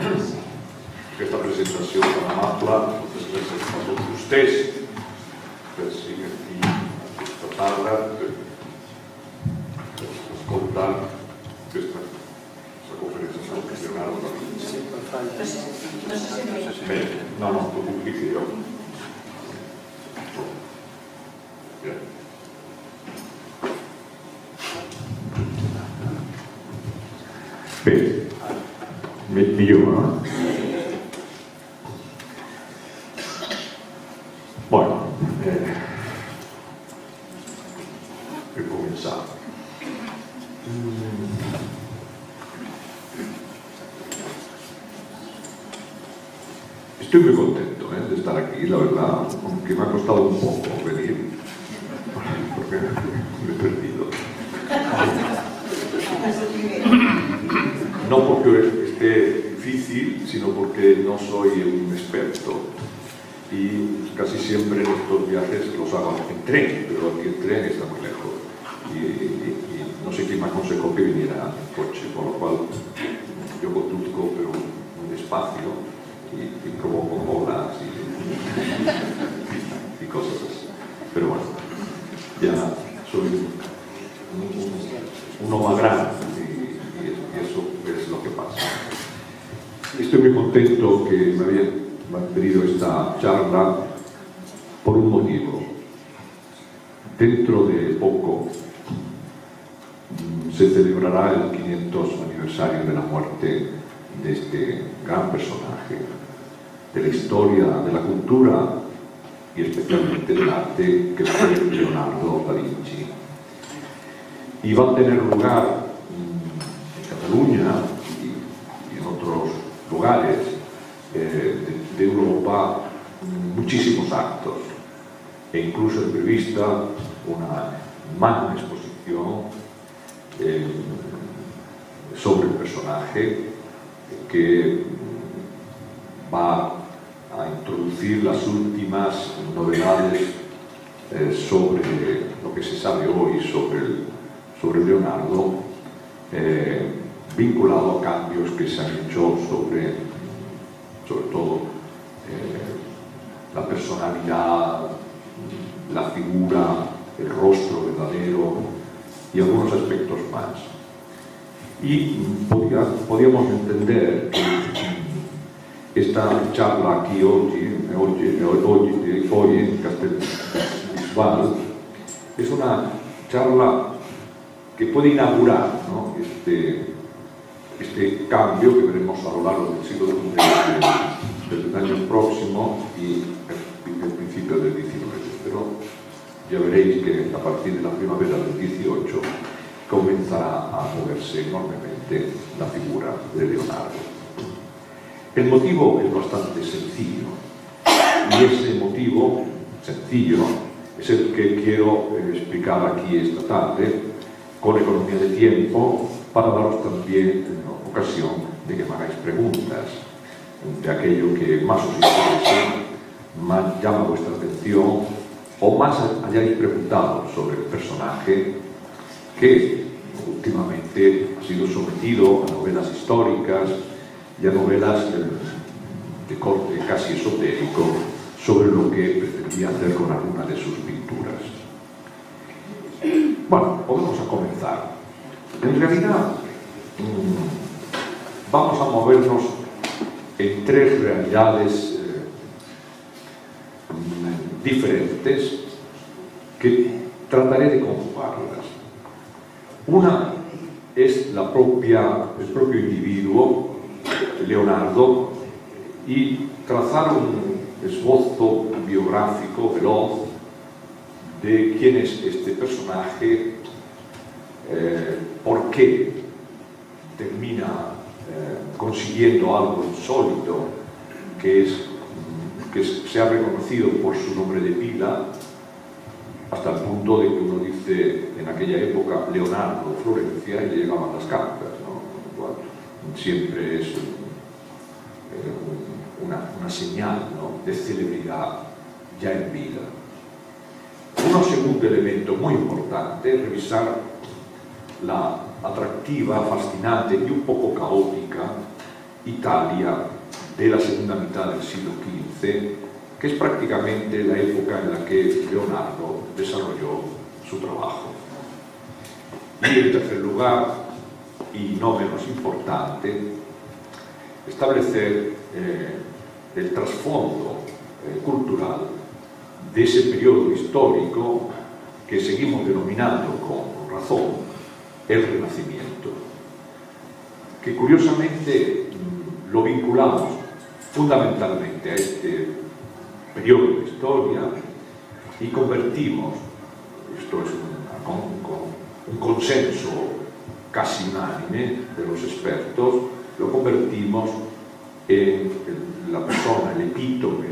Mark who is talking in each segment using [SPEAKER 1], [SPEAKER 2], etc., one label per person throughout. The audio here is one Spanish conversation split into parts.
[SPEAKER 1] aquesta presentació tan amable, moltes gràcies a tots vostès per seguir aquí aquesta tarda, per escoltar aquesta conferència professional. Bé, no, t'ho puc dir jo. Bé, millor, no? Bueno, per començar. Estoy muy contento de estar aquí, la verdad, aunque me ha costado un poco venir, porque me he perdido. No porque esté difícil, sino porque no soy un experto. Y casi siempre en estos viajes los hago en tren, pero aquí el tren está muy lejos. Y no sé quién me aconsejó que viniera en coche, por lo cual yo conduzco, pero muy despacio, y provoco olas y cosas así. Pero bueno, ya soy uno más grande y eso es lo que pasa. Estoy muy contento que me hayan pedido esta charla por un motivo. Dentro de poco se celebrará el 500 aniversario de la muerte de este gran personaje de la historia, de la cultura y especialmente del arte, que fue Leonardo da Vinci. Y va a tener lugar en Cataluña y en otros lugares de Europa muchísimos actos, e incluso es prevista una magna exposición sobre el personaje que va a introducir las últimas novedades sobre lo que se sabe hoy sobre Leonardo, vinculado a cambios que se han hecho sobre todo la personalidad, la figura, el rostro verdadero y algunos aspectos más. Y podríamos entender que esta charla aquí hoy en Castellbisbal es una charla que puede inaugurar, ¿no?, este cambio que veremos a lo largo del siglo XX, del año próximo y el principio del XIX. Pero ya veréis que a partir de la primavera del XVIII comenzará a moverse enormemente la figura de Leonardo. El motivo es bastante sencillo, y ese motivo sencillo es el que quiero explicar aquí esta tarde con economía de tiempo, para daros también ocasión de que me hagáis preguntas de aquello que más os interese, más llama vuestra atención, o más hayáis preguntado sobre el personaje que últimamente ha sido sometido a novelas históricas y a novelas de corte casi esotérico sobre lo que pretendía hacer con alguna de sus pinturas. Bueno, podemos comenzar. En realidad, vamos a movernos en tres realidades diferentes que trataré de conjugarlas. Una es el propio individuo, Leonardo, y trazar un esbozo biográfico veloz de quién es este personaje, por qué termina consiguiendo algo insólito, que se ha reconocido por su nombre de pila, hasta el punto de que uno dice en aquella época Leonardo Florencia y le llegaban las cartas, ¿no? Igual, siempre es una señal, ¿no?, de celebridad ya en vida. Un segundo elemento muy importante es revisar la atractiva, fascinante y un poco caótica Italia de la segunda mitad del siglo XV, que es prácticamente la época en la que Leonardo desarrolló su trabajo. Y en tercer lugar, y no menos importante, establecer el trasfondo cultural de ese periodo histórico que seguimos denominando con razón el Renacimiento, que curiosamente lo vinculamos fundamentalmente a este periodo de historia y convertimos, esto es un consenso casi unánime de los expertos, lo convertimos en la persona, el epítome,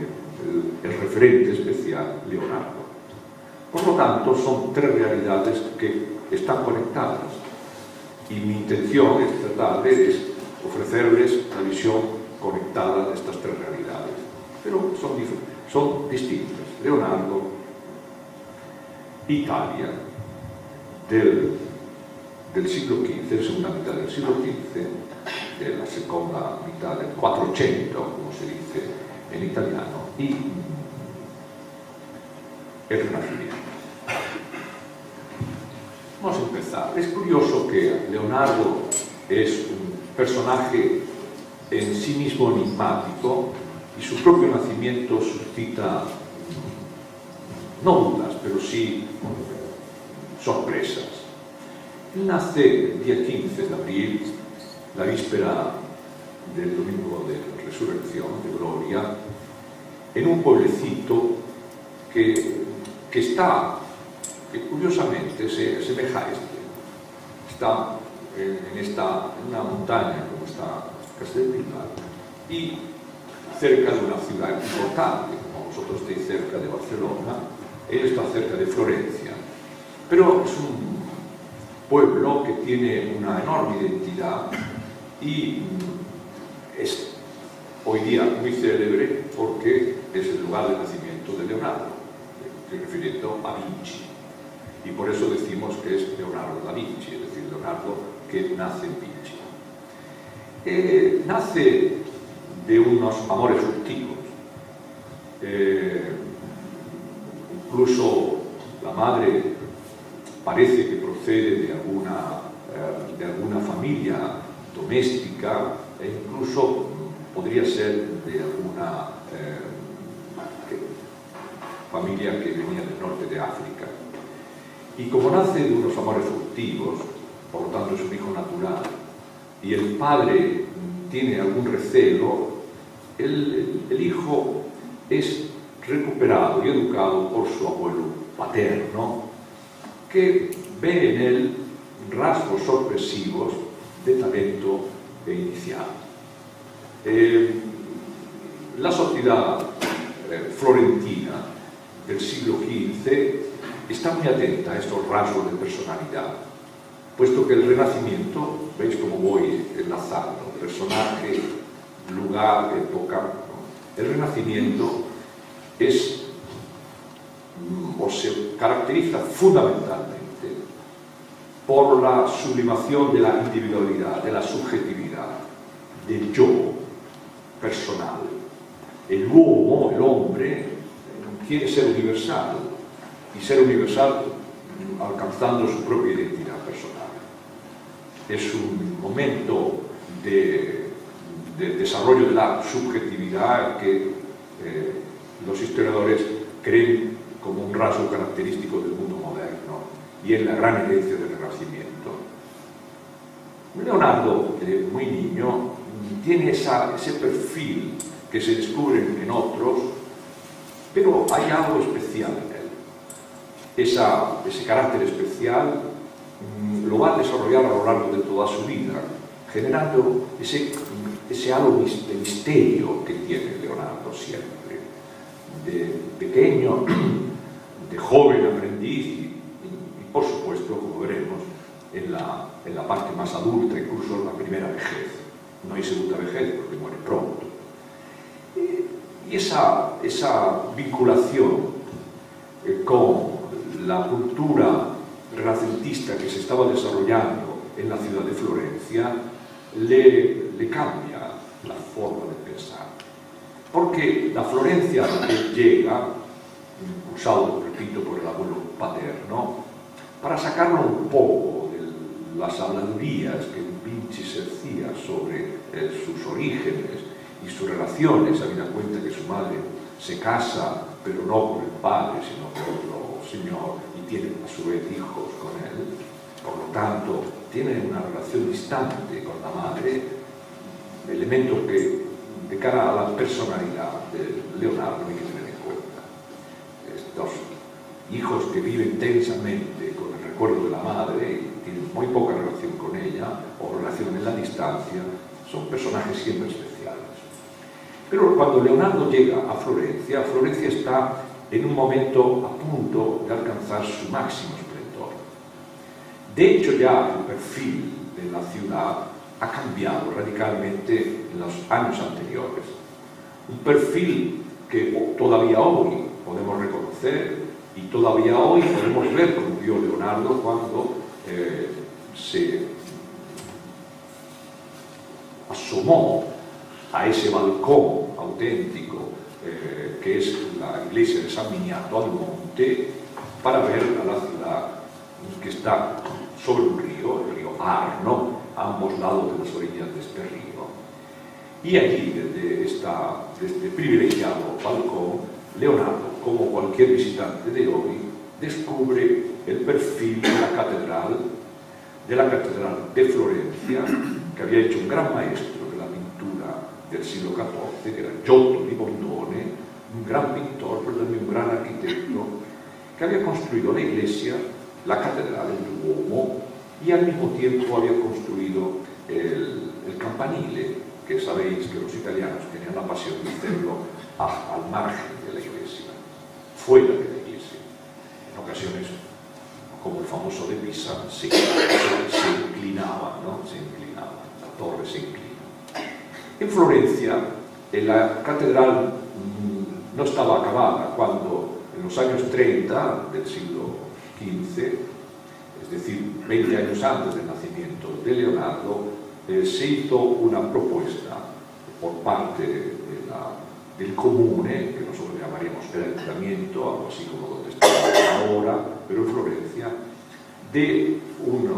[SPEAKER 1] el referente especial, Leonardo. Por lo tanto, son tres realidades que están conectadas y mi intención esta tarde es ofrecerles la visión conectada de estas tres realidades, pero son distintas. Leonardo, Italia del siglo XV, de la segunda mitad del siglo XV, de la segunda mitad del 400, como se dice en italiano, y el Renacimiento. Vamos a empezar. Es curioso que Leonardo es un personaje en sí mismo enigmático y su propio nacimiento suscita no dudas, pero sí sorpresas. Él nace el día 15 de abril, la víspera del domingo de Resurrección, de Gloria, en un pueblecito que curiosamente se asemeja a este. Está en una montaña como está Castelpillar y cerca de una ciudad importante, como vosotros estáis cerca de Barcelona, él está cerca de Florencia. Pero es un pueblo que tiene una enorme identidad y es hoy día muy célebre porque es el lugar de nacimiento de Leonardo, estoy refiriendo a Vinci, y por eso decimos que es Leonardo da Vinci, es decir, Leonardo que nace en Vinci. Nace de unos amores furtivos, incluso la madre parece que procede de alguna familia doméstica e incluso podría ser de alguna familia que venía del norte de África. Y como nace de unos amores furtivos, por lo tanto es un hijo natural, y el padre tiene algún recelo, el hijo es recuperado y educado por su abuelo paterno, que ve en él rasgos sorpresivos de talento inicial. La sociedad florentina del siglo XV está muy atenta a estos rasgos de personalidad, puesto que el Renacimiento, veis cómo voy enlazando, personaje, lugar, época, ¿no? El Renacimiento se caracteriza fundamentalmente por la sublimación de la individualidad, de la subjetividad, del yo personal. El uomo, el hombre, quiere ser universal, y ser universal alcanzando su propia identidad personal. Es un momento de desarrollo de la subjetividad que los historiadores creen como un rasgo característico del mundo moderno y es la gran herencia del Renacimiento. Leonardo, muy niño, tiene ese perfil que se descubre en otros, pero hay algo especial en él. Ese carácter especial lo va a desarrollar a lo largo de toda su vida, generando ese halo de misterio que tiene Leonardo siempre. De pequeño, de joven aprendiz y por supuesto, como veremos, en la parte más adulta, incluso en la primera vejez. No hay segunda vejez porque muere pronto. Y esa vinculación con la cultura renacentista que se estaba desarrollando en la ciudad de Florencia le cambia porque la Florencia a la que llega, impulsado, repito, por el abuelo paterno, para sacarlo un poco de las habladurías que Vinci se hacía sobre sus orígenes y sus relaciones, habida cuenta que su madre se casa, pero no con el padre, sino con otro señor, y tiene a su vez hijos con él, por lo tanto, tiene una relación distante con la madre, elemento que, de cara a la personalidad de Leonardo, hay que tener en cuenta. Estos hijos que viven tensamente con el recuerdo de la madre y tienen muy poca relación con ella, o relación en la distancia, son personajes siempre especiales. Pero cuando Leonardo llega a Florencia, Florencia está en un momento a punto de alcanzar su máximo esplendor. De hecho, ya el perfil de la ciudad ha cambiado radicalmente en los años anteriores. Un perfil que todavía hoy podemos reconocer y todavía hoy podemos ver como vio Leonardo cuando se asomó a ese balcón auténtico que es la iglesia de San Miniato al monte, para ver a la ciudad que está sobre un río, el río Arno, a ambos lados de las orillas de este río. Y allí, desde este privilegiado balcón, Leonardo, como cualquier visitante de hoy, descubre el perfil de la catedral de Florencia, que había hecho un gran maestro de la pintura del siglo XIV, que era Giotto di Bondone, un gran pintor, pero también un gran arquitecto, que había construido la iglesia, la catedral, el Duomo, y al mismo tiempo había construido el campanile, que sabéis que los italianos tenían la pasión de hacerlo al margen de la iglesia, fuera de la iglesia. En ocasiones, como el famoso de Pisa, se inclinaba, ¿no? Se inclinaba, la torre se inclina. En Florencia, la catedral no estaba acabada cuando, en los años 30 del siglo XV, es decir, 20 años antes del nacimiento de Leonardo, se hizo una propuesta por parte del comune, que nosotros llamaríamos el ayuntamiento, algo así como donde estamos ahora, pero en Florencia, de un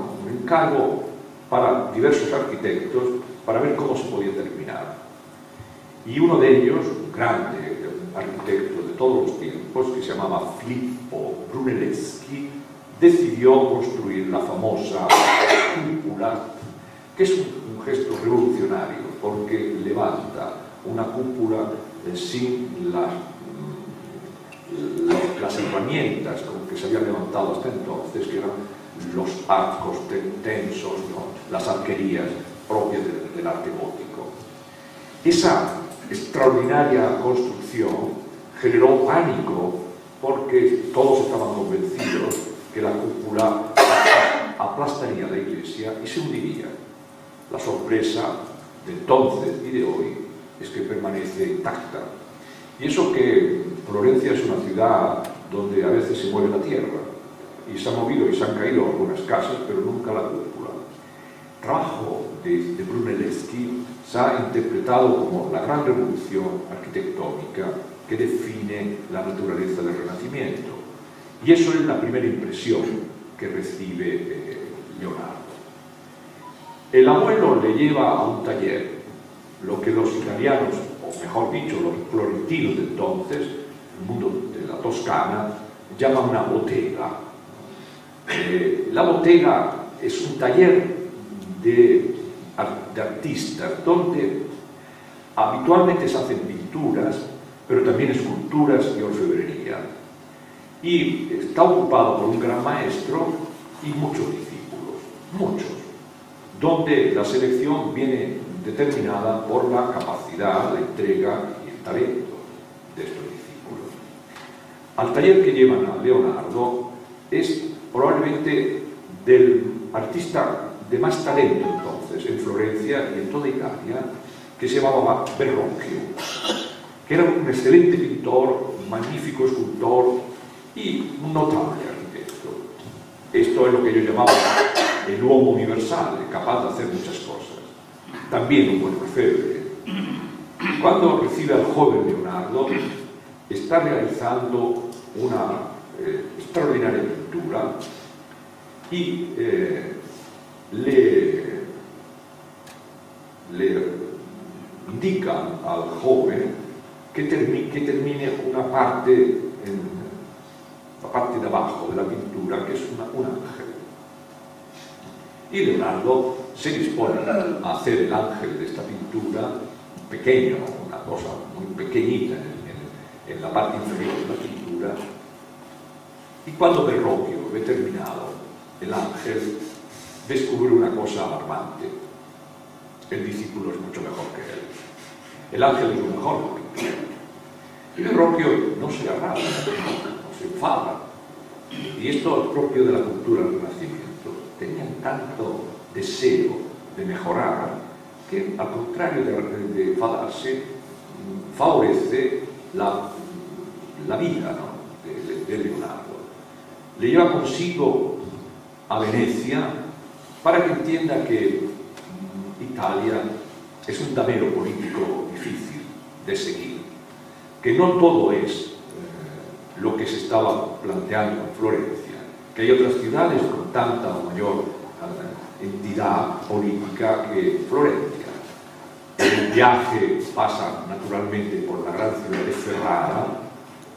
[SPEAKER 1] encargo para diversos arquitectos para ver cómo se podía terminar. Y uno de ellos, un grande arquitecto de todos los tiempos, que se llamaba Filippo Brunelleschi, decidió construir la famosa cúpula, que es un gesto revolucionario, porque levanta una cúpula sin las herramientas con que se había levantado hasta entonces, que eran los arcos tensos, ¿no? Las arquerías propias del arte gótico. Esa extraordinaria construcción generó pánico porque todos estaban convencidos que la cúpula aplastaría la iglesia y se hundiría. La sorpresa de entonces y de hoy es que permanece intacta. Y eso que Florencia es una ciudad donde a veces se mueve la tierra, y se han movido y se han caído algunas casas, pero nunca la cúpula. El trabajo de Brunelleschi se ha interpretado como la gran revolución arquitectónica que define la naturaleza del Renacimiento. Y eso es la primera impresión que recibe Leonardo. El abuelo le lleva a un taller, lo que los italianos, o mejor dicho, los florentinos de entonces, el mundo de la Toscana, llaman una bottega. La bottega es un taller de artistas donde habitualmente se hacen pinturas, pero también esculturas y orfebrería. Y está ocupado por un gran maestro y muchos discípulos, muchos, donde la selección viene determinada por la capacidad, la entrega y el talento de estos discípulos. Al taller que llevan a Leonardo es probablemente del artista de más talento entonces en Florencia y en toda Italia, que se llamaba Verrocchio, que era un excelente pintor, un magnífico escultor y un notable arquitecto. Esto es lo que yo llamaba el uomo universal, capaz de hacer muchas cosas. También un buen orfebre. Y cuando recibe al joven Leonardo, está realizando una extraordinaria pintura y le indica al joven que termine una parte, en la parte de abajo de la pintura, que es un ángel. Y Leonardo se dispone a hacer el ángel de esta pintura pequeño, una cosa muy pequeñita en la parte inferior de la pintura. Y cuando Verrocchio ve terminado el ángel, descubre una cosa alarmante: el discípulo es mucho mejor que él. El ángel es lo mejor de la pintura. Y Verrocchio no se agrada, no se enfada. Y esto es propio de la cultura del Renacimiento. Tenían tanto deseo de mejorar que, al contrario de enfadarse, favorece la vida, ¿no?, de Leonardo. Le lleva consigo a Venecia para que entienda que Italia es un tablero político difícil de seguir, que no todo es lo que se estaba planteando en Florencia, que hay otras ciudades con tanta o mayor entidad política que Florencia. El viaje pasa naturalmente por la gran ciudad de Ferrara,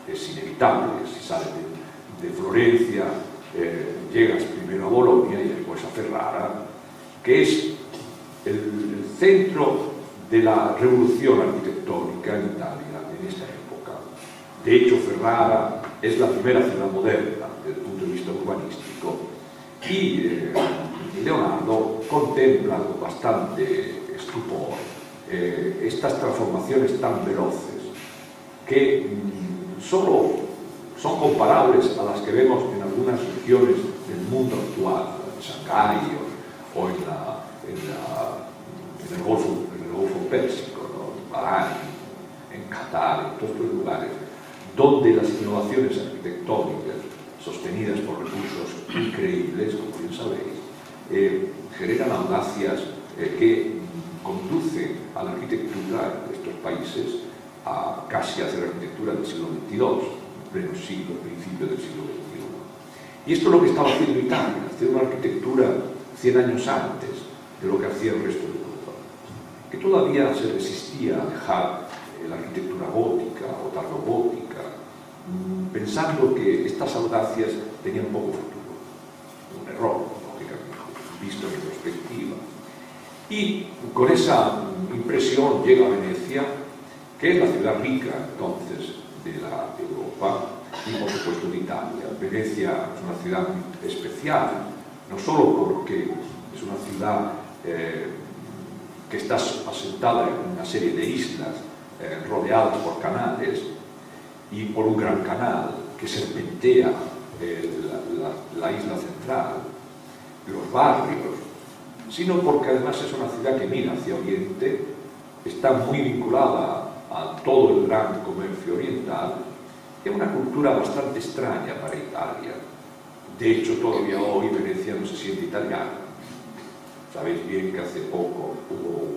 [SPEAKER 1] es inevitable. Si sales de Florencia, llegas primero a Bolonia y después a Ferrara, que es el centro de la revolución arquitectónica en Italia en esta época. De hecho, Ferrara es la primera ciudad moderna desde el punto de vista urbanístico, y Leonardo contempla con bastante estupor estas transformaciones tan veloces que solo son comparables a las que vemos en algunas regiones del mundo actual, en Shanghái o en el Golfo Pérsico, ¿no?, en Bahrein, en Qatar, en todos estos lugares, donde las innovaciones arquitectónicas sostenidas por recursos increíbles, como bien sabéis, generan audacias que conducen a la arquitectura de estos países a casi hacer arquitectura del siglo XXII, pleno siglo, principio del siglo XXI. Y esto es lo que estaba haciendo Italia, hacer una arquitectura 100 años antes de lo que hacía el resto de Europa, que todavía se resistía a dejar la arquitectura gótica o tardogótica, pensando que estas audacias tenían poco futuro. Un error, lógicamente, visto en retrospectiva. Y con esa impresión llega a Venecia, que es la ciudad rica entonces de la Europa y por supuesto de Italia. Venecia es una ciudad muy especial, no solo porque es una ciudad que está asentada en una serie de islas rodeadas por canales y por un gran canal que serpentea la isla central, los barrios, sino porque además es una ciudad que mira hacia Oriente, está muy vinculada a todo el gran comercio oriental, y es una cultura bastante extraña para Italia. De hecho, todavía hoy Venecia no se siente italiana. Sabéis bien que hace poco hubo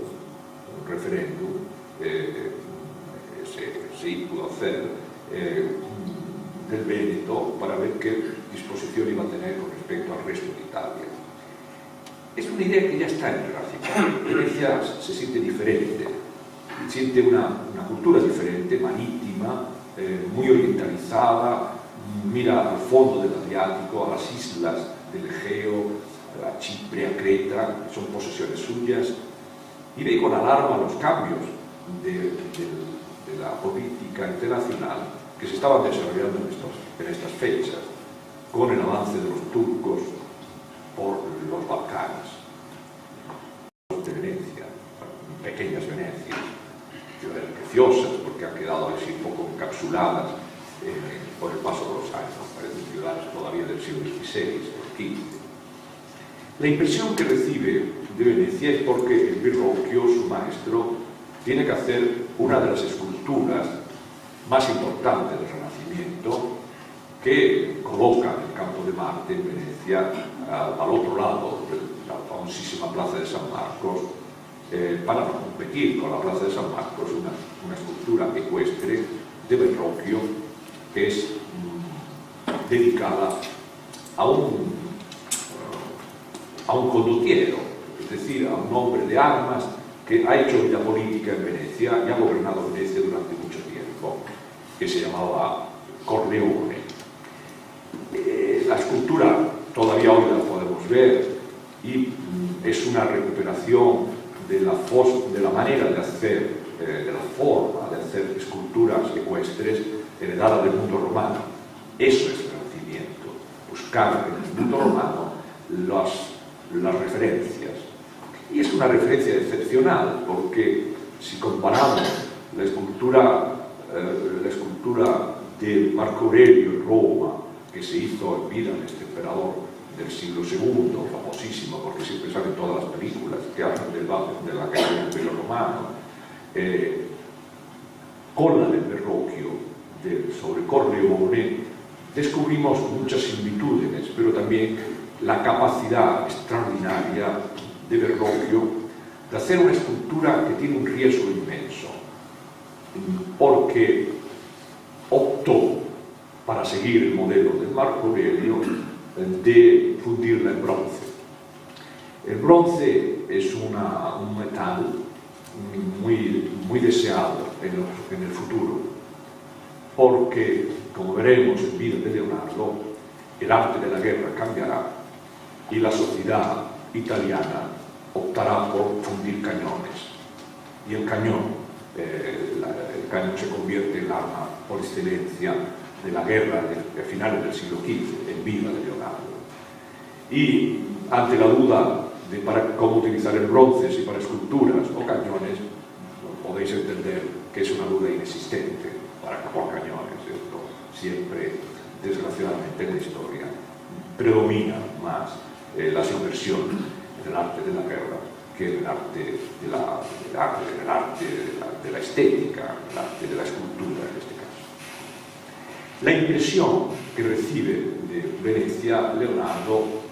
[SPEAKER 1] un referéndum, se pudo hacer del Véneto para ver qué disposición iba a tener con respecto al resto de Italia. Es una idea que ya está en Renacimiento. Venecia se siente diferente, siente una cultura diferente, marítima, muy orientalizada, mira al fondo del Adriático, a las islas del Egeo, a Chipre, a Creta, que son posesiones suyas, y ve con alarma los cambios de la política internacional que se estaban desarrollando en estas fechas, con el avance de los turcos por los Balcanes. De Venecia, pequeñas Venecias, ciudades preciosas porque han quedado así un poco encapsuladas por el paso de los años, parecen ciudades todavía del siglo XVI o XV. La impresión que recibe de Venecia es porque el Verrocchio, su maestro, tiene que hacer una de las esculturas más importantes del Renacimiento, que coloca el campo de Marte en Venecia, al otro lado de la famosísima Plaza de San Marcos, para competir con la Plaza de San Marcos, ecuestre de Verrocchio es dedicada a un condottiero, es decir, a un hombre de armas que ha hecho vida política en Venecia y ha gobernado Venecia durante mucho tiempo, que se llamaba Corleone. La escultura todavía hoy la podemos ver y es una recuperación de la manera de hacer, de la forma de hacer esculturas ecuestres heredada del mundo romano. Eso es el Renacimiento, buscar en el mundo romano las referencias. Y es una referencia excepcional porque si comparamos la escultura de Marco Aurelio en Roma, que se hizo en vida de este emperador del siglo II, famosísimo porque siempre salen todas las películas que hablan de la guerra del Imperio Romano, con la del Verrocchio sobre Corleone, descubrimos muchas similitudes, pero también la capacidad extraordinaria de Verrocchio de hacer una escultura que tiene un riesgo inmenso, porque optó, para seguir el modelo de Marco Aurelio, de fundirla en bronce. El bronce es un metal muy deseado en el futuro, porque, como veremos en vida de Leonardo, el arte de la guerra cambiará y la sociedad italiana optará por fundir cañones. Y el cañón se convierte en el arma por excelencia de la guerra de finales del siglo XV, en vida de Leonardo. Y ante la duda de cómo utilizar el bronce, si para esculturas o cañones, podéis entender que es una duda inexistente por cañones. Esto siempre, desgraciadamente, en la historia predomina más la subversión del arte de la guerra que el arte de la estética, el arte de la escultura en este caso. La impresión que recibe de Venecia Leonardo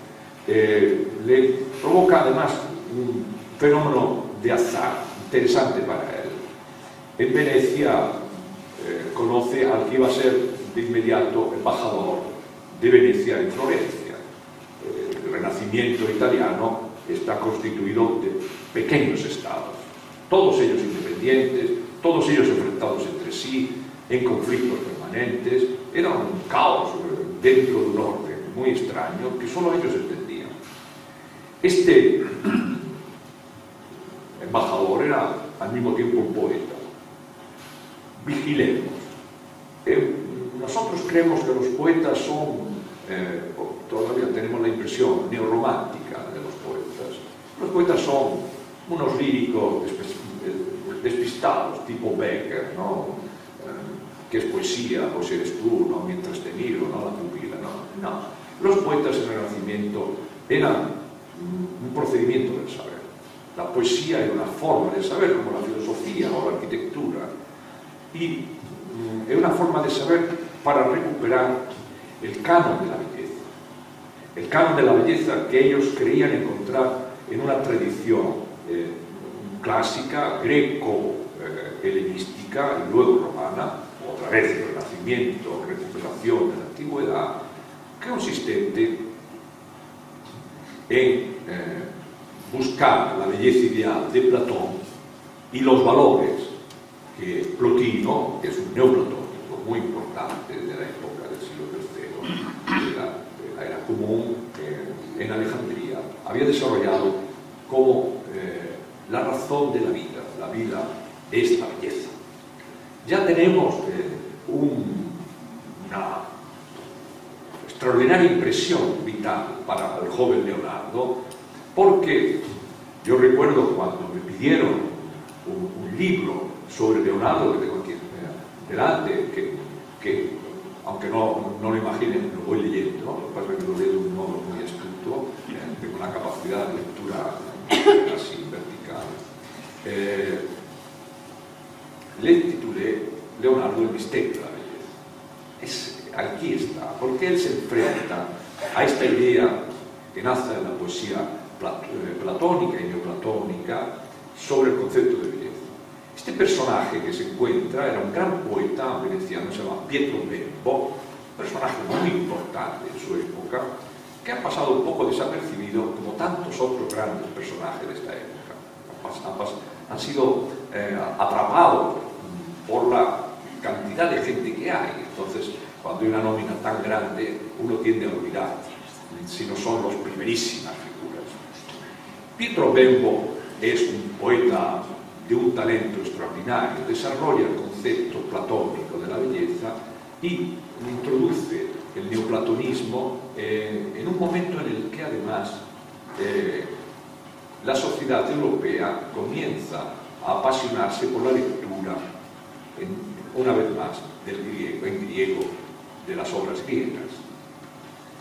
[SPEAKER 1] le provoca además un fenómeno de azar interesante para él. En Venecia conoce al que iba a ser de inmediato embajador de Venecia en Florencia. El Renacimiento italiano está constituido de pequeños estados, todos ellos independientes, todos ellos enfrentados entre sí, en conflictos permanentes. Era un caos dentro de un orden muy extraño que solo ellos entendían. Este embajador era al mismo tiempo un poeta. Vigilemos. Nosotros creemos que los poetas son, todavía tenemos la impresión neorromántica de los poetas. Los poetas son unos líricos despistados, tipo Becker, ¿no? Que es poesía, pues eres tú, ¿no? Mientras te miro, ¿no? La pupila, no. Los poetas en el Renacimiento eran un procedimiento del saber. La poesía era una forma de saber, como la filosofía o la arquitectura, y era una forma de saber para recuperar el canon de la belleza. El canon de la belleza que ellos creían encontrar en una tradición clásica, greco-helenística y luego romana, otra vez el Renacimiento, recuperación de la antigüedad, consistente en buscar la belleza ideal de Platón y los valores que Plotino, que es un neoplatónico muy importante de la época del siglo III, de la era común en Alejandría, había desarrollado como la razón de la vida. La vida es la belleza. Ya tenemos una extraordinaria impresión vital para el joven Leonardo, porque yo recuerdo cuando me pidieron un libro sobre Leonardo, que tengo aquí delante, que aunque no lo imaginen, lo voy leyendo, ¿no? Lo que pasa es que lo leo de un modo muy astuto, tengo una capacidad de lectura casi vertical. Le titulé Leonardo, el misterio de la belleza. Aquí está, porque él se enfrenta a esta idea que nace de la poesía platónica y neoplatónica sobre el concepto de belleza. Este personaje que se encuentra era un gran poeta veneciano, se llama Pietro Bembo, un personaje muy importante en su época, que ha pasado un poco desapercibido como tantos otros grandes personajes de esta época. Han sido atrapados por la cantidad de gente que hay. Entonces, cuando hay una nómina tan grande, uno tiende a olvidar si no son las primerísimas figuras. Pietro Bembo es un poeta de un talento extraordinario, desarrolla el concepto platónico de la belleza y introduce el neoplatonismo en un momento en el que además la sociedad europea comienza a apasionarse por la lectura, una vez más, en griego, de las obras griegas.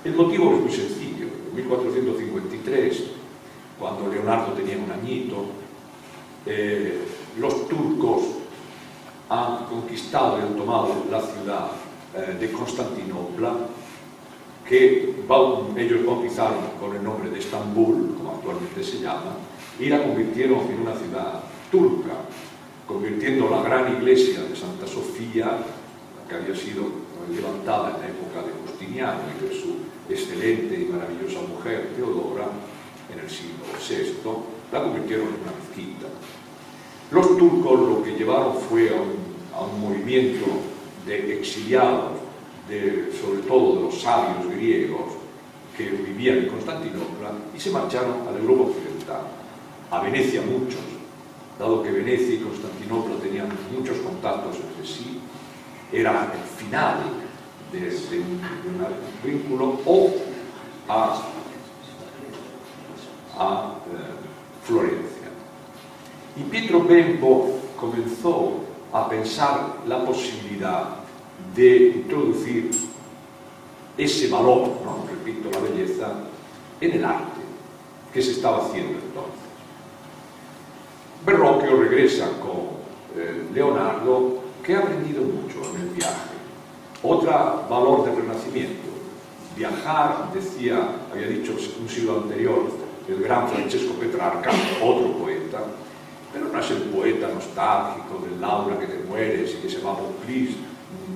[SPEAKER 1] El motivo es muy sencillo. En 1453, cuando Leonardo tenía un añito, los turcos han conquistado y han tomado la ciudad de Constantinopla, que ellos bautizaron con el nombre de Estambul, como actualmente se llama, y la convirtieron en una ciudad turca, convirtiendo la gran iglesia de Santa Sofía, que había sido levantada en la época de Justiniano y de su excelente y maravillosa mujer Teodora, en el siglo VI, la convirtieron en una mezquita. Los turcos lo que llevaron fue a un movimiento de exiliados, sobre todo de los sabios griegos que vivían en Constantinopla, y se marcharon a la Europa occidental, a Venecia muchos, dado que Venecia y Constantinopla tenían muchos contactos entre sí, era el final de un vínculo, o a Florencia. Y Pietro Bembo comenzó a pensar la posibilidad de introducir ese valor, ¿no? Repito, la belleza, en el arte, que se estaba haciendo entonces. Verrocchio regresa con Leonardo, que ha aprendido mucho en el viaje. Otro valor del Renacimiento, viajar, había dicho un siglo anterior el gran Francesco Petrarca, otro poeta, pero no es el poeta nostálgico del Laura que te mueres y que se va por plis,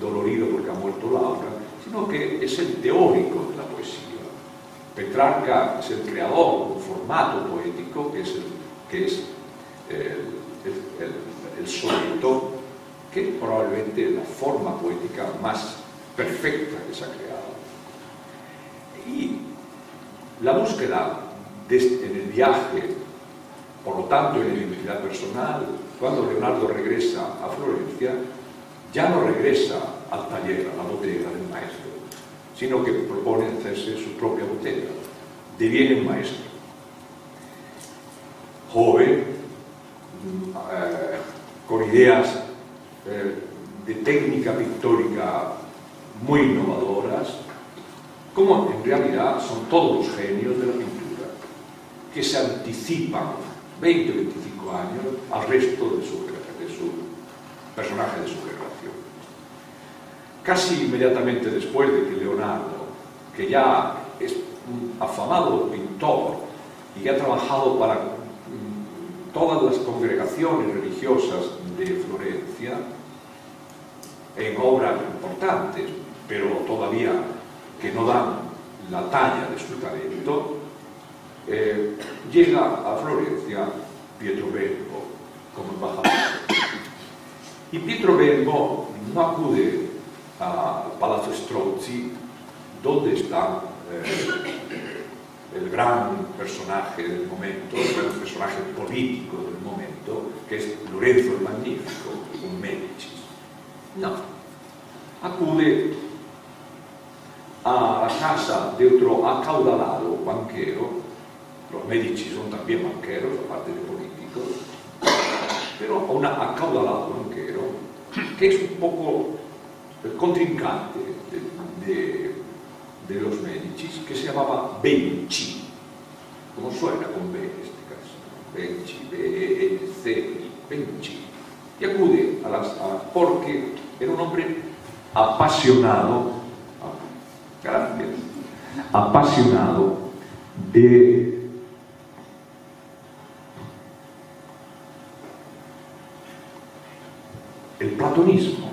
[SPEAKER 1] dolorido porque ha muerto Laura, sino que es el teórico de la poesía. Petrarca es el creador de un formato poético que es el soneto, que probablemente es la forma poética más perfecta que se ha creado. Y la búsqueda en el viaje, por lo tanto en la identidad personal, cuando Leonardo regresa a Florencia, ya no regresa al taller, a la botella del maestro, sino que propone hacerse su propia botella. Deviene un maestro. Joven, con ideas de técnica pictórica muy innovadoras, como en realidad son todos los genios de la pintura, que se anticipan 20 o 25 años al resto de su personaje de su generación. Casi inmediatamente después de que Leonardo, que ya es un afamado pintor y que ha trabajado para todas las congregaciones religiosas de Florencia en obras importantes, pero todavía que no dan la talla de su talento, llega a Florencia Pietro Bembo como embajador. Y Pietro Bembo no acude al Palazzo Strozzi, donde está el gran personaje del momento, el gran personaje político del momento, que es Lorenzo el Magnífico, un Médicis. No, acude a la casa de otro acaudalado banquero. Los Médici son también banqueros, aparte de políticos, pero a un acaudalado banquero que es un poco el contrincante de los Médicis, que se llamaba Benci, como suena con B en este caso, Benci, B-E-N-C-I, Benci, y acude porque era un hombre apasionado, gracias, apasionado de el platonismo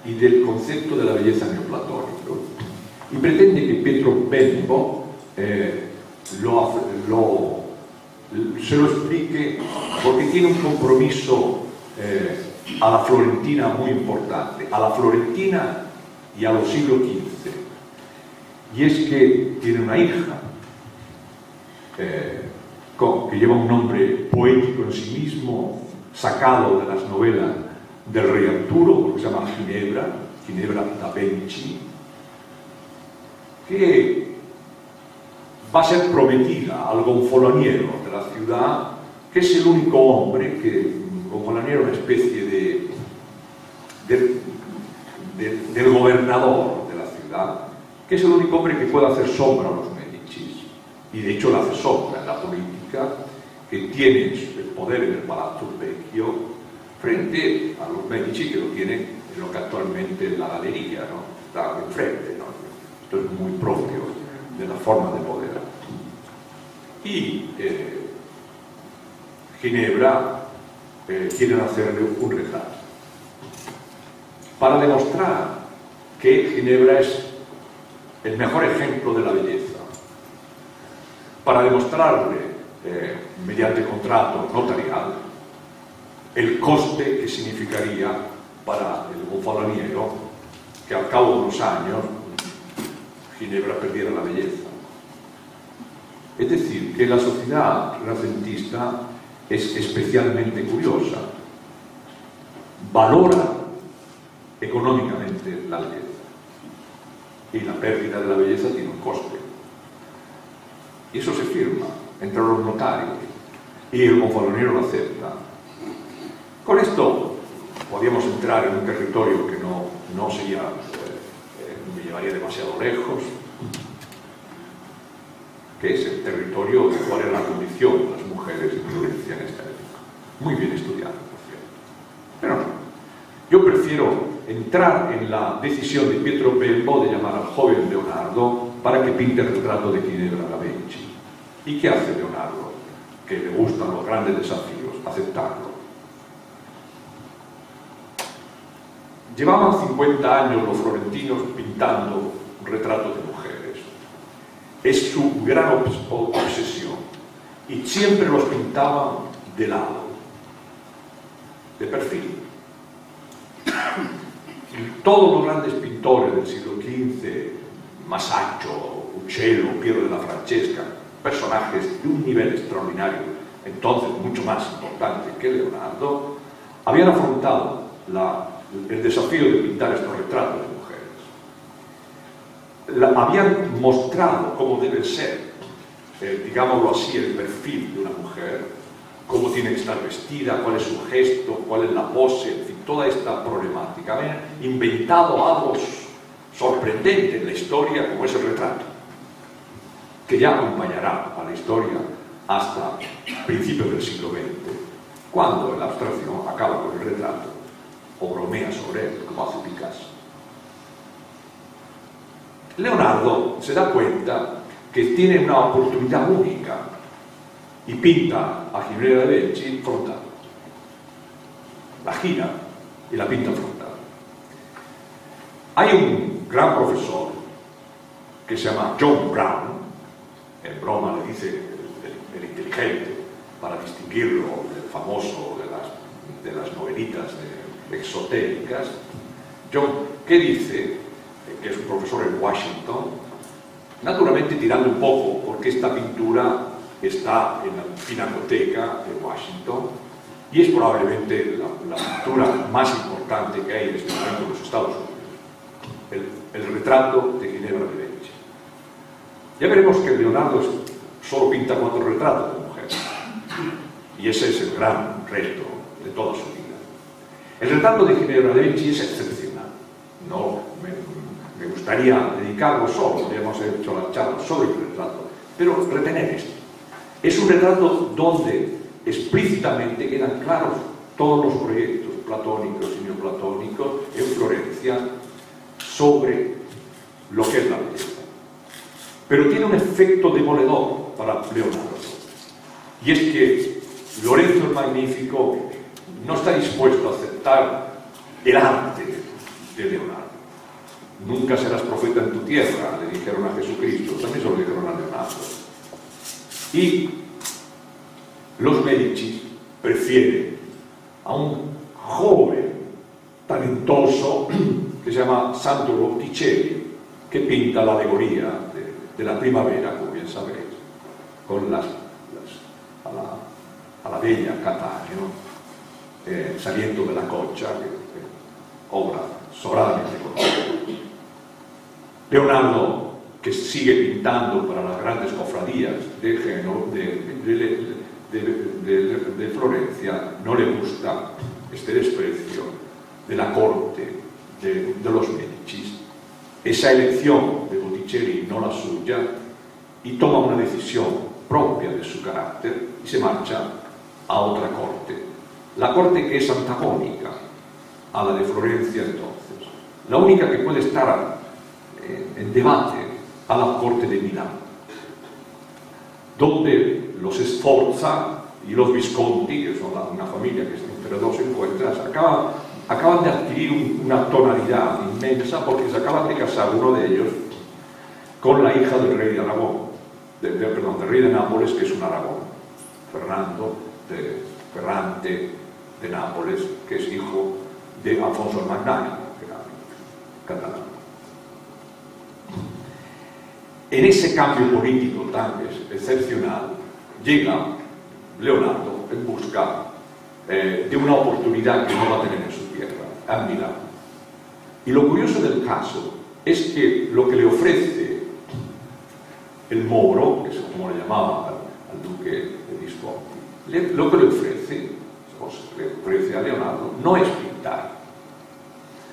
[SPEAKER 1] y del concepto de la belleza neoplatónico, y pretende que Pietro Bembo se lo explique porque tiene un compromiso a la florentina muy importante, a la florentina y a los siglos XV, y es que tiene una hija que lleva un nombre poético en sí mismo, sacado de las novelas del rey Arturo, que se llama Ginebra da Benci, que va a ser prometida al gonfaloniero de la ciudad, que es el único hombre que, gonfaloniero, una especie del gobernador de la ciudad, que es el único hombre que puede hacer sombra a los Médicis, y de hecho le hace sombra en la política, que tiene el poder en el Palazzo Vecchio frente a los Médici, que lo tienen en lo que actualmente es la galería, ¿no? Está enfrente, ¿no? Esto es muy propio de la forma de poder. Y Ginebra quieren hacerle un retrato para demostrar que Ginebra es el mejor ejemplo de la belleza, para demostrarle mediante contrato notarial el coste que significaría para el gonfaloniero que al cabo de unos años Ginebra perdiera la belleza. Es decir, que la sociedad renacentista es especialmente curiosa, valora económicamente la belleza, y la pérdida de la belleza tiene un coste, y eso se firma entre los notarios y el gonfaloniero lo acepta. Con esto podríamos entrar en un territorio que no sería, me llevaría demasiado lejos, que es el territorio de cuál era la condición de las mujeres en Florencia en esta época. Muy bien estudiado, por cierto. Pero no. Yo prefiero entrar en la decisión de Pietro Bembo de llamar al joven Leonardo para que pinte el retrato de Ginebra da Benci. ¿Y qué hace Leonardo? Que le gustan los grandes desafíos, aceptarlo. Llevaban 50 años los florentinos pintando retratos de mujeres. Es su gran obsesión. Y siempre los pintaban de lado, de perfil. Y todos los grandes pintores del siglo XV, Masaccio, Uccello, Piero della Francesca, personajes de un nivel extraordinario, entonces mucho más importante que Leonardo, habían afrontado el desafío de pintar estos retratos de mujeres. Habían mostrado cómo debe ser, digámoslo así, el perfil de una mujer, cómo tiene que estar vestida, cuál es su gesto, cuál es la pose, en fin, toda esta problemática. Habían inventado algo sorprendente en la historia, como es el retrato, que ya acompañará a la historia hasta principios del siglo XX, cuando la abstracción acaba con el retrato o bromea sobre él, como hace Picasso. Leonardo se da cuenta que tiene una oportunidad única y pinta a Ginebra da Benci frontal. La gira y la pinta frontal. Hay un gran profesor que se llama John Brown, en broma le dice el inteligente, para distinguirlo del famoso de las novelitas exotéricas, John, que dice, que es un profesor en Washington, naturalmente tirando un poco, porque esta pintura está en la Pinacoteca de Washington y es probablemente la pintura más importante que hay en este momento en los Estados Unidos, el retrato de Ginebra da Benci. Ya veremos que Leonardo solo pinta 4 retratos de mujeres, y ese es el gran reto de toda su vida. El retrato de Ginebra da Benci es excepcional. No me gustaría dedicarlo solo, podríamos haber hecho la charla sobre el retrato, pero retener esto. Es un retrato donde explícitamente quedan claros todos los proyectos platónicos y neoplatónicos en Florencia sobre lo que es la belleza. Pero tiene un efecto demoledor para Leonardo, y es que Lorenzo el Magnífico no está dispuesto a aceptar el arte de Leonardo. Nunca serás profeta en tu tierra, le dijeron a Jesucristo, también se lo dijeron a Leonardo. Y los Medici prefieren a un joven talentoso que se llama Sandro Botticelli, que pinta la alegoría de la primavera, como bien sabéis, con a la bella Catania, ¿no? Saliendo de la Concha, obra sobradamente conocida. Leonardo, que sigue pintando para las grandes cofradías de Florencia, no le gusta este desprecio de la corte de los Medici, esa elección de Botticelli, no la suya, y toma una decisión propia de su carácter y se marcha a otra corte, la corte que es antagónica a la de Florencia entonces, la única que puede estar en debate a la corte de Milán, donde los Sforza y los Visconti, que son una familia que entre dos encuentras, acaban de adquirir una tonalidad inmensa porque se acaban de casar uno de ellos con la hija del rey de Aragón, del rey de Nápoles, que es un Aragón, Ferrante de Nápoles, que es hijo de Alfonso el Magnánimo, que era catalán. En ese cambio político tan excepcional, llega Leonardo en busca de una oportunidad que no va a tener en su tierra, a Milán. Y lo curioso del caso es que lo que le ofrece el Moro, que es como le llamaba al duque de Visconti, lo que le ofrece a Leonardo no es pintar,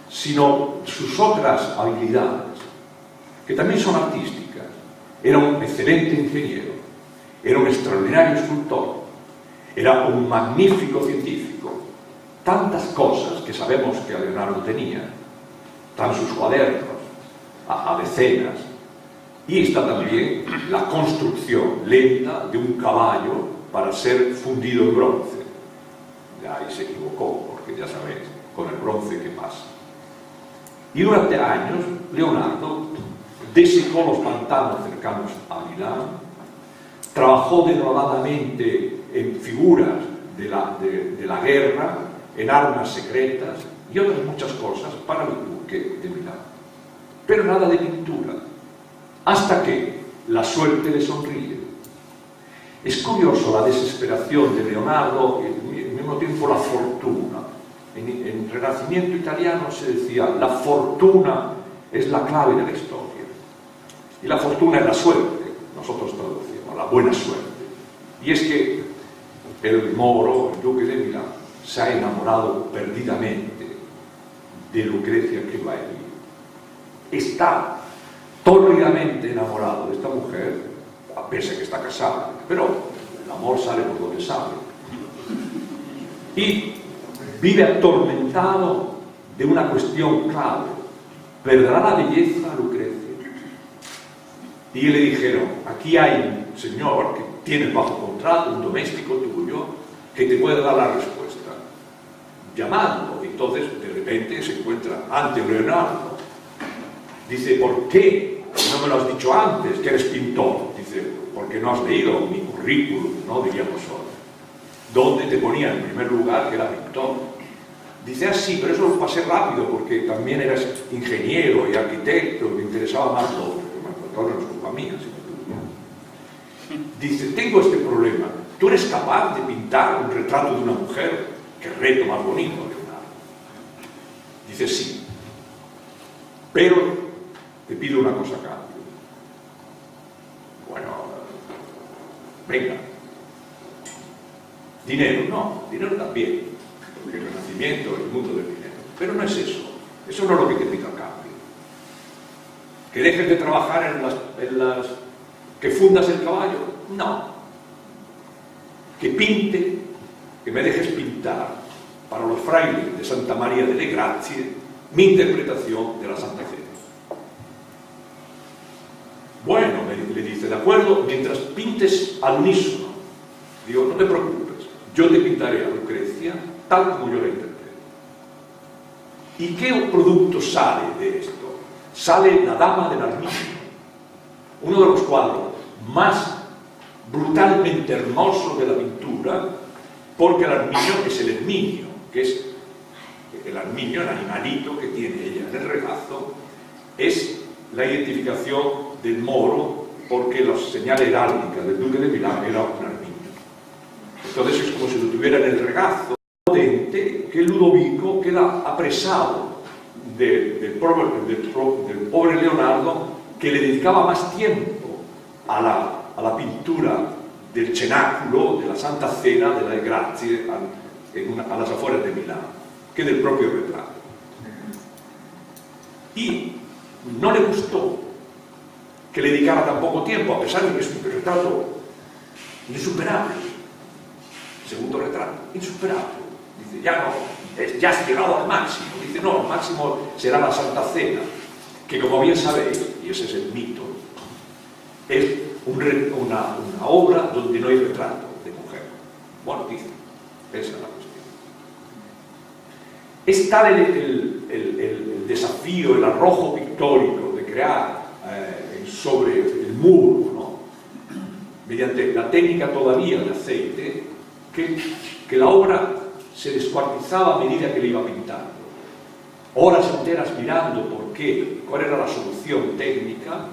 [SPEAKER 1] sino sus otras habilidades, que también son artísticas. Era un excelente ingeniero, era un extraordinario escultor, era un magnífico científico, tantas cosas que sabemos que Leonardo tenía, están sus cuadernos, a decenas, y está también la construcción lenta de un caballo para ser fundido en bronce. Ya ahí se equivocó, porque ya sabéis, con el bronce que pasa. Y durante años, Leonardo desecó los pantanos cercanos a Milán, trabajó denodadamente en figuras de la guerra, en armas secretas y otras muchas cosas para el duque de Milán. Pero nada de pintura, hasta que la suerte le sonríe. Es curioso la desesperación de Leonardo y al mismo tiempo la fortuna. En el Renacimiento italiano se decía, la fortuna es la clave de la historia. Y la fortuna es la suerte, nosotros traducimos, la buena suerte. Y es que el Moro, el duque de Milán, se ha enamorado perdidamente de Lucrecia Clivaelli. Está tórridamente enamorado de esta mujer, a pesar que está casada, pero el amor sale por donde sale. Y vive atormentado de una cuestión clave: ¿perderá la belleza Lucrecia? Y le dijeron, aquí hay un señor que tiene bajo contrato, un doméstico tuyo, que te puede dar la respuesta. Llamando, entonces de repente se encuentra ante Leonardo. Dice, ¿por qué no me lo has dicho antes que eres pintor? Dice, porque no has leído mi currículum, ¿no? Diríamos hoy, donde te ponía en primer lugar que era pintor. Dice, ah, sí, pero eso lo pasé rápido porque también eras ingeniero y arquitecto, me interesaba más lo no es culpa mía, sino tuya. Dice, tengo este problema, ¿tú eres capaz de pintar un retrato de una mujer? Qué reto más bonito, Leonardo. Dice, sí, pero te pido una cosa a cambio. Bueno, venga. Dinero, no, dinero también, porque el Renacimiento es el mundo del dinero, pero no es eso no es lo que te pido a cambio. ¿Que dejes de trabajar que fundas el caballo? No. Que pinte, que me dejes pintar para los frailes de Santa María delle Grazie mi interpretación de la Santa Cena. Bueno, le dice, de acuerdo, mientras pintes al unísono. Digo, no te preocupes, yo te pintaré a Lucrecia tal como yo la interpreto.
[SPEAKER 2] ¿Y qué producto sale de esto? Sale La Dama del Arminio, uno de los cuadros más brutalmente hermosos de la pintura, porque el arminio es el Herminio, que es el arminio, el animalito que tiene ella en el regazo, es la identificación del moro, porque la señal heráldica del duque de Milán era un arminio. Entonces es como si lo tuviera en el regazo. Potente que Ludovico queda apresado del pobre Leonardo, que le dedicaba más tiempo a la pintura del cenáculo, de la Santa Cena, de la Grazie, a las afueras de Milán, que del propio retrato. Y no le gustó que le dedicara tan poco tiempo, a pesar de que es un retrato insuperable. Segundo retrato, insuperable. Dice, ya has llegado al máximo. Dice, no, el máximo será la Santa Cena, que como bien sabéis, y ese es el mito, es una obra donde no hay retrato de mujer. Bueno, dice, esa es la cuestión. Es tal el desafío, el arrojo pictórico de crear sobre el muro, ¿no?, mediante la técnica todavía de aceite, que la obra se descuartizaba a medida que le iba pintando. Horas enteras mirando por qué, cuál era la solución técnica,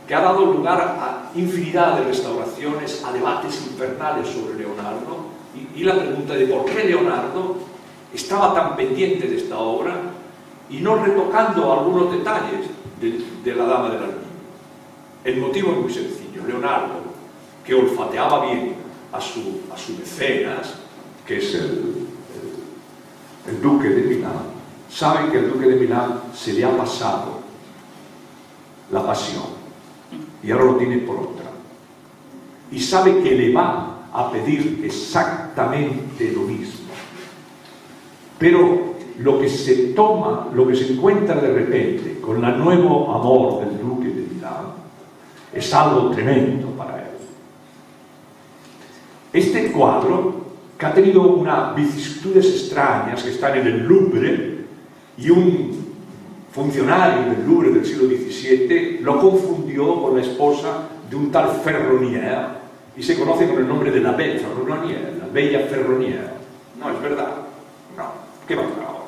[SPEAKER 2] que ha dado lugar a infinidad de restauraciones, a debates infernales sobre Leonardo, y la pregunta de por qué Leonardo estaba tan pendiente de esta obra y no retocando algunos detalles de la Dama del Arminio. El motivo es muy sencillo. Leonardo, que olfateaba bien a su mecenas, que es el duque de Milán, sabe que el duque de Milán se le ha pasado la pasión y ahora lo tiene por otra, y sabe que le va a pedir exactamente lo mismo, pero lo que se encuentra de repente con el nuevo amor del duque de Milán es algo tremendo para él. Este cuadro, que ha tenido unas vicisitudes extrañas, que están en el Louvre, y un funcionario del Louvre del siglo XVII lo confundió con la esposa de un tal Ferronnier, y se conoce con el nombre de la Belle Ferronnier, la Bella Ferronnier. No, es verdad. No, ¿qué va a hacer ahora?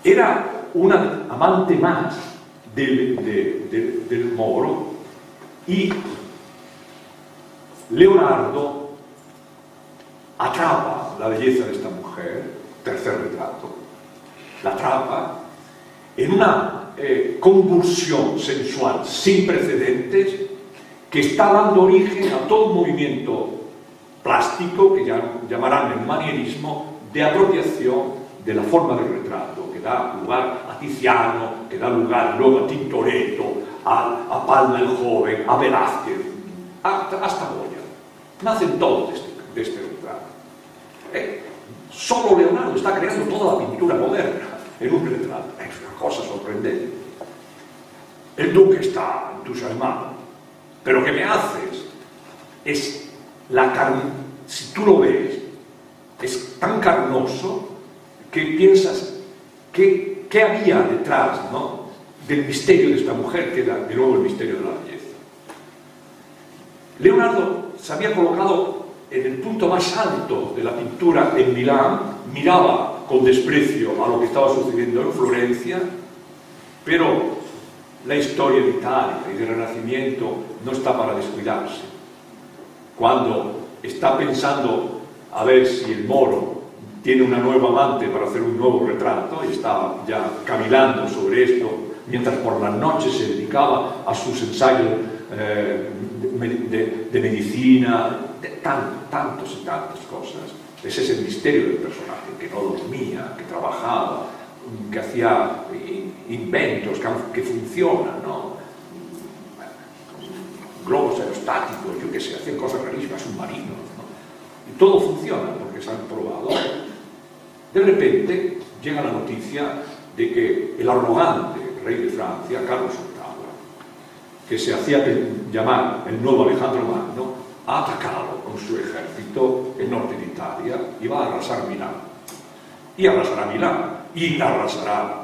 [SPEAKER 2] Era una amante más del moro, y Leonardo atrapa la belleza de esta mujer, tercer retrato, la atrapa en una convulsión sensual sin precedentes, que está dando origen a todo un movimiento plástico que llamarán el manierismo, de apropiación de la forma del retrato, que da lugar a Tiziano, que da lugar luego a Tintoretto, a Palma el Joven, a Velázquez, hasta Goya. Nacen todos de este retrato. Solo Leonardo está creando toda la pintura moderna en un retrato. Es una cosa sorprendente. El duque está entusiasmado. Pero ¿qué me haces? Es la carne. Si tú lo ves, es tan carnoso que piensas qué había detrás, ¿no?, del misterio de esta mujer, que era de nuevo el misterio de la belleza. Leonardo se había colocado en el punto más alto de la pintura en Milán, miraba con desprecio a lo que estaba sucediendo en Florencia, pero la historia de Italia y del Renacimiento no está para descuidarse. Cuando está pensando a ver si el moro tiene una nueva amante para hacer un nuevo retrato, y está ya cavilando sobre esto, mientras por las noches se dedicaba a sus ensayos de medicina, de tantas y tantas cosas. Ese es el misterio del personaje, que no dormía, que trabajaba, que hacía inventos que funcionan, ¿no? Globos aerostáticos, yo qué sé, hacían cosas rarísimas, submarinos, ¿no? Y todo funciona porque se han probado. De repente llega la noticia de que el arrogante rey de Francia, Carlos VIII, que se hacía llamar el nuevo Alejandro Magno, ha atacado con su ejército el norte de Italia y va a arrasar Milán. Y arrasará Milán. y arrasará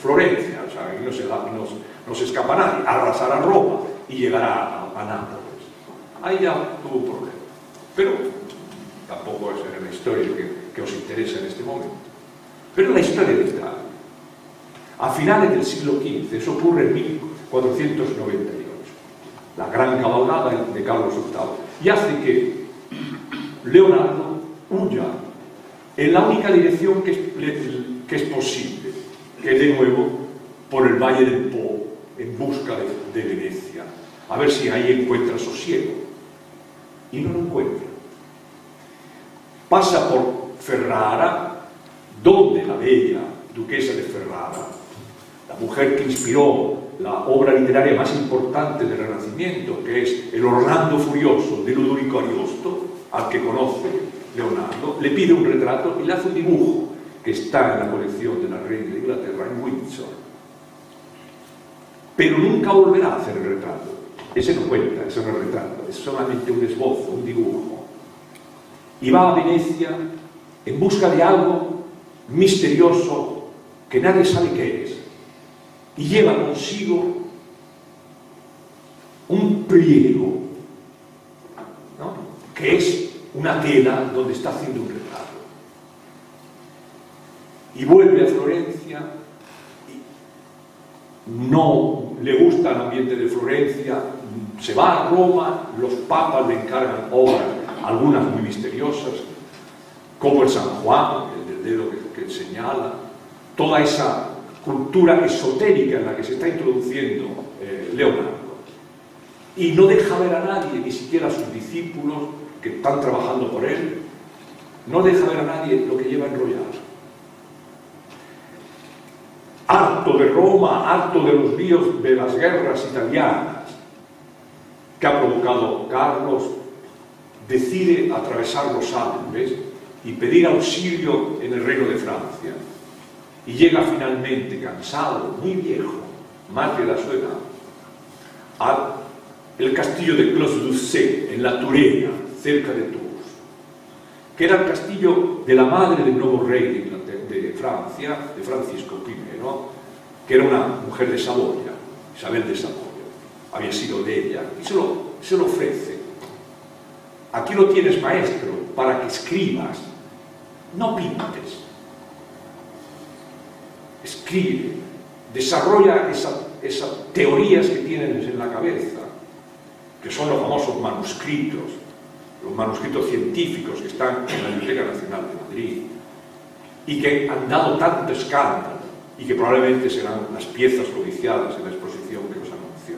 [SPEAKER 2] Florencia, o sea, ahí no se escapa nadie, arrasará Roma y llegará a Nápoles. Ahí ya tuvo un problema. Pero tampoco es la historia que os interesa en este momento. Pero la historia de Italia, a finales del siglo XV, eso ocurre en 1498, la gran cabalgada de Carlos VIII, y hace que Leonardo huya en la única dirección que es posible, que es de nuevo por el Valle del Po, en busca de Venecia, a ver si ahí encuentra sosiego. Y no lo encuentra. Pasa por Ferrara, donde la bella duquesa de Ferrara, la mujer que inspiró la obra literaria más importante del Renacimiento, que es el Orlando Furioso de Ludovico Ariosto, al que conoce Leonardo, le pide un retrato y le hace un dibujo que está en la colección de la reina de Inglaterra en Windsor. Pero nunca volverá a hacer el retrato. Ese no cuenta, ese no es el retrato, es solamente un esbozo, un dibujo. Y va a Venecia en busca de algo misterioso que nadie sabe qué es. Y lleva consigo un pliego, ¿no?, que es una tela donde está haciendo un retrato. Y vuelve a Florencia, y no le gusta el ambiente de Florencia, se va a Roma, los papas le encargan obras, algunas muy misteriosas, como el San Juan, el del dedo que señala, toda esa cultura esotérica en la que se está introduciendo Leonardo. Y no deja ver a nadie, ni siquiera a sus discípulos que están trabajando por él, no deja ver a nadie lo que lleva enrollado. Harto de Roma, harto de los líos de las guerras italianas que ha provocado Carlos, decide atravesar los Alpes y pedir auxilio en el reino de Francia. Y llega finalmente, cansado, muy viejo, más de la su edad, al castillo de Clos-du-Cé, en la Turena, cerca de Tours, que era el castillo de la madre del nuevo rey de Francia, de Francisco I, que era una mujer de Saboya, Isabel de Saboya, había sido de ella, y se lo ofrece. Aquí lo tienes, maestro, para que escribas, no pintes. Escribe, desarrolla esas teorías que tienes en la cabeza, que son los famosos manuscritos, los manuscritos científicos que están en la Biblioteca Nacional de Madrid y que han dado tanto escándalo y que probablemente serán las piezas codiciadas en la exposición que os anunció.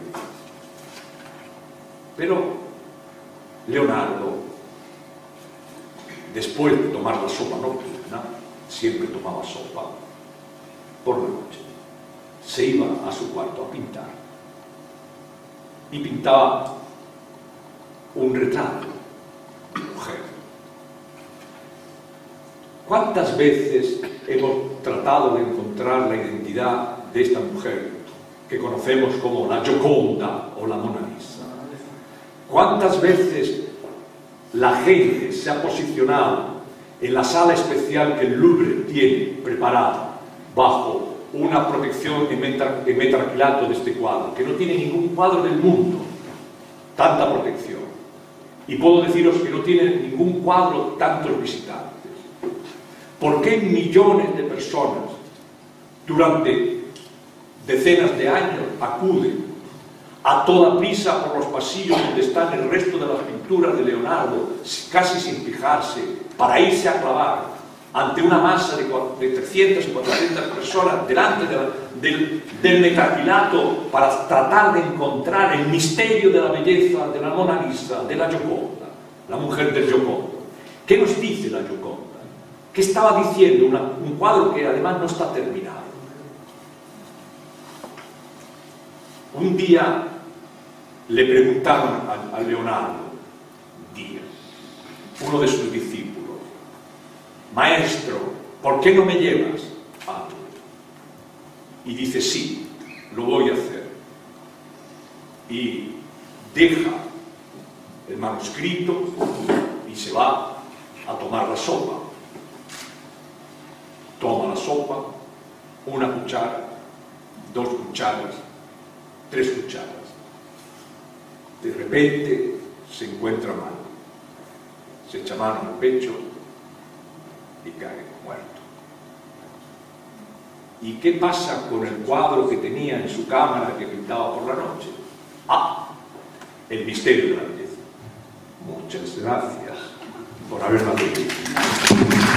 [SPEAKER 2] Pero Leonardo, después de tomar la sopa nocturna, siempre tomaba sopa por la noche, se iba a su cuarto a pintar y pintaba un retrato de mujer. ¿Cuántas veces hemos tratado de encontrar la identidad de esta mujer que conocemos como la Gioconda o la Mona Lisa? ¿Cuántas veces la gente se ha posicionado en la sala especial que el Louvre tiene preparada bajo una protección en metacrilato de este cuadro, que no tiene ningún cuadro del mundo tanta protección? Y puedo deciros que no tiene ningún cuadro tantos visitantes. ¿Por qué millones de personas durante decenas de años acuden a toda prisa por los pasillos donde están el resto de las pinturas de Leonardo, casi sin fijarse, para irse a clavar ante una masa de 300 y 400 personas delante del metacrilato para tratar de encontrar el misterio de la belleza de la Mona Lisa, de la Gioconda, la mujer del Gioconda? ¿Qué nos dice la Gioconda? ¿Qué estaba diciendo un cuadro que además no está terminado? Un día le preguntaron a Leonardo Díaz, uno de sus discípulos: maestro, ¿por qué no me llevas a Tours? Y dice: sí, lo voy a hacer. Y deja el manuscrito y se va a tomar la sopa. Toma la sopa una cuchara, 2 cucharas, 3 cucharas. De repente se encuentra mal, se echa mano al pecho y cae muerto. ¿Y qué pasa con el cuadro que tenía en su cámara que pintaba por la noche? ¡Ah! El misterio de la belleza. Muchas gracias por haberme atendido.